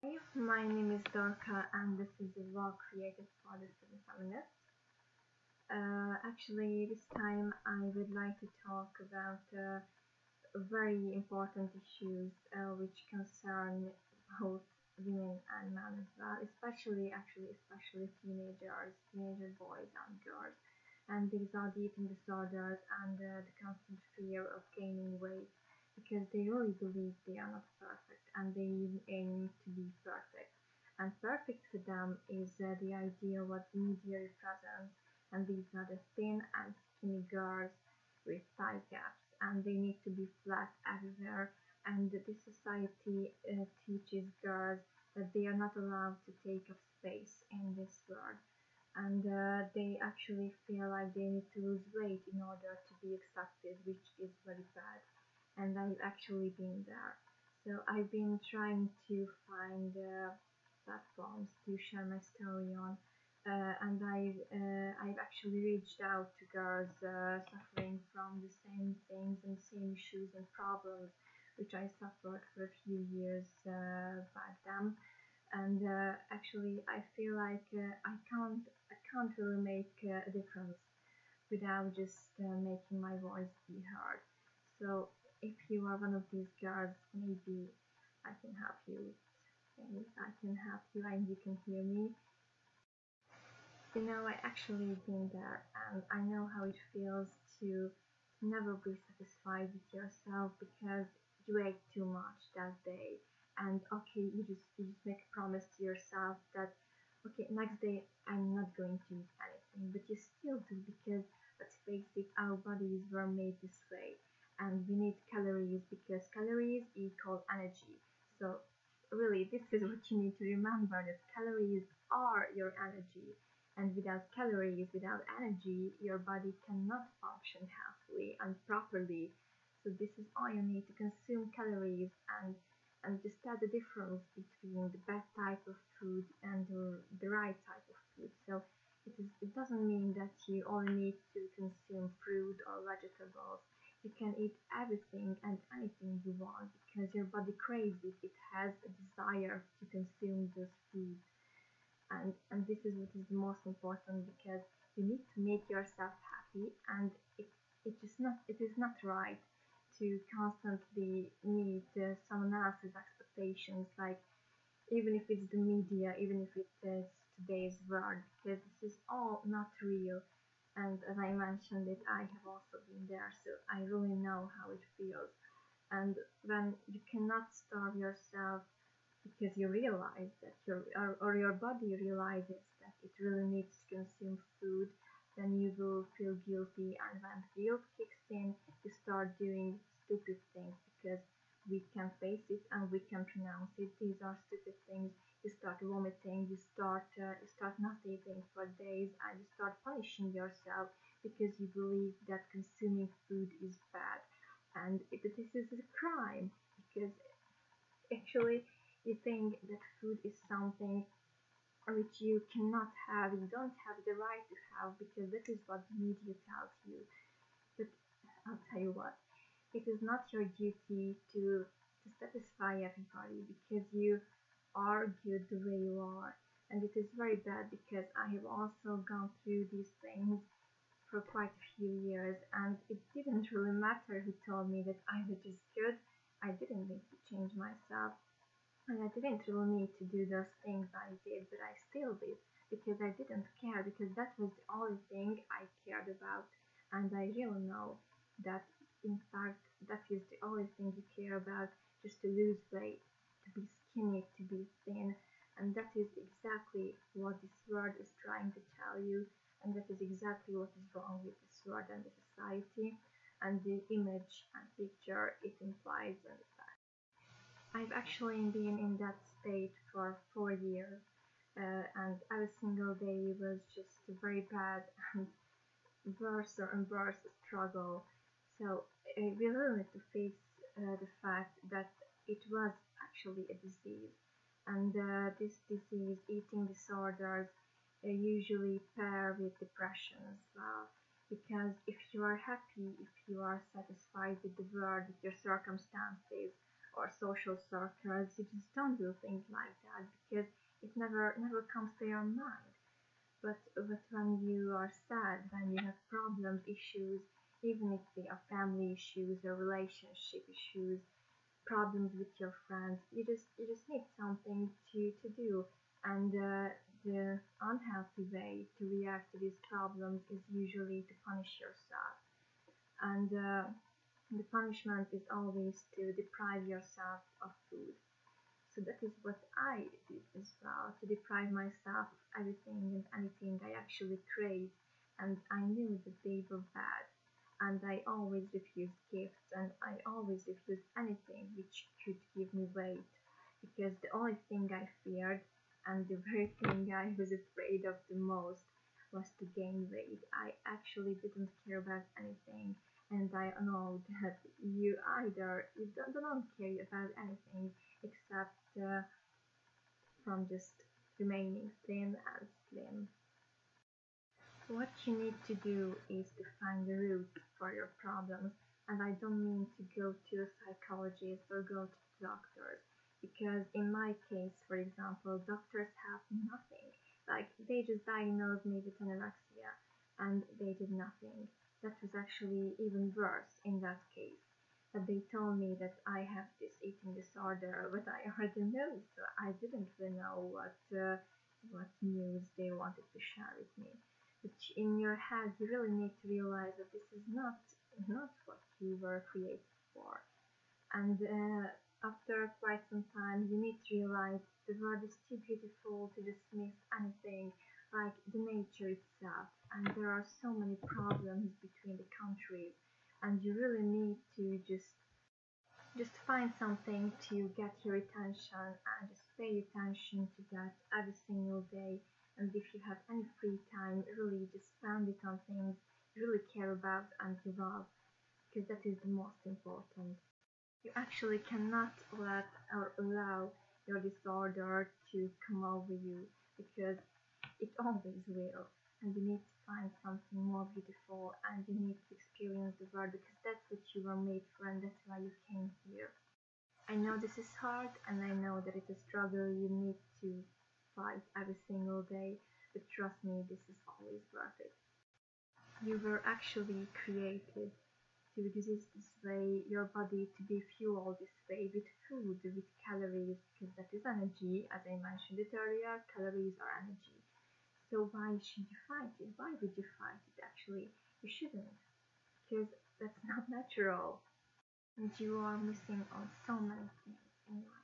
Hi, my name is Dorka, and this is a vlog created for the Student Feminist. Actually, this time I would like to talk about very important issues which concern both women and men as well, especially teenager boys and girls. And these are the eating disorders and the constant fear of gaining weight because they really believe they are not perfect and they aim to be perfect. And perfect for them is the idea what the media represents, and these are the thin and skinny girls with thigh gaps, and they need to be flat everywhere. And this society teaches girls that they are not allowed to take up space in this world, and they actually feel like they need to lose weight in order to be accepted, which is very bad. And I've actually been there. So I've been trying to find platforms to share my story on, and I've actually reached out to girls suffering from the same things and same issues and problems which I suffered for a few years back then. And actually, I feel like I can't really make a difference without just making my voice be heard. So if you are one of these girls, maybe I can help you. And I can help you and you can hear me. I actually been there and I know how it feels to never be satisfied with yourself because you ate too much that day. And okay, you just make a promise to yourself that okay, next day I'm not going to eat anything, but you still do because let's face it, our bodies were made this way and we need calories because calories equal energy. So really this is what you need to remember, that calories are your energy, and without calories, without energy, your body cannot function healthily and properly. So this is all you need to consume calories, and just tell the difference between the bad type of food and the right type of food. So it doesn't mean that you only need to consume fruit or vegetables. You can eat everything and anything you want because your body craves it. It has a desire to consume those foods, and this is what is the most important because you need to make yourself happy, and it is not right to constantly meet someone else's expectations, like even if it's the media, even if it is today's world, because this is all not real. And as I mentioned it, I have also been there, so I really know how it feels. And when you cannot starve yourself because you realize that or your body realizes that it really needs to consume food, then you will feel guilty, and when guilt kicks in, you start doing stupid things because we can face it and we can pronounce it. These are stupid things. You start vomiting, you start not eating for days, and you start punishing yourself because you believe that consuming food is bad, and this is a crime because actually you think that food is something which you cannot have, you don't have the right to have because that is what the media tells you. But I'll tell you what, it is not your duty to satisfy everybody because you are good the way you are. And it is very bad because I have also gone through these things for quite a few years, and it didn't really matter who told me that I was just good. I didn't need to change myself. And I didn't really need to do those things I did, but I still did because I didn't care, because that was the only thing I cared about. And I really know that, in fact, that is the only thing you care about, just to lose weight, to be skinny, to be thin. And that is exactly what this world is trying to tell you. And that is exactly what is wrong with this world and the society and the image and picture it implies and affects. I've actually been in that state for 4 years, and every single day was just a very bad and worse and worse struggle. So we really need to face the fact that it was actually a disease, and this disease, eating disorders, usually pair with depression as well. Because if you are happy, if you are satisfied with the world, with your circumstances, or social circles, you just don't do things like that because it never comes to your mind. But when you are sad, when you have problems, issues, even if they are family issues or relationship issues, problems with your friends, you just need something to do. And the unhealthy way to react to these problems is usually to punish yourself. And the punishment is always to deprive yourself of food. So that is what I did as well, to deprive myself of everything and anything I actually craved, and I knew that they were bad. And I always refused gifts, and I always refused anything which could give me weight, because the only thing I feared, and the very thing I was afraid of the most, was to gain weight. I actually didn't care about anything, and I know that you don't care about anything except from just remaining thin and slim. What you need to do is to find the root for your problems, and I don't mean to go to a psychologist or go to doctors, because in my case, for example, doctors have nothing. Like, they just diagnosed me with anorexia and they did nothing. That was actually even worse in that case. But they told me that I have this eating disorder, but I already knew, so I didn't really know what news they wanted to share with me. But in your head, you really need to realize that this is not what you were created for. And after quite some time, you need to realize the world is too beautiful to dismiss anything like the nature itself. And there are so many problems between the countries, and you really need to just find something to get your attention and just pay attention to that every single day. And if you have any free time, really just spend it on things you really care about and you love, because that is the most important. You actually cannot let or allow your disorder to come over you, because it always will. And you need to find something more beautiful, and you need to experience the world, because that's what you were made for and that's why you came here. I know this is hard, and I know that it's a struggle you need to fight every single day, but trust me, this is always worth it. You were actually created to exist this way, your body to be fueled this way with food, with calories, because that is energy. As I mentioned it earlier, calories are energy. So why should you fight it? Why would you fight it actually? You shouldn't, because that's not natural. And you are missing on so many things in life.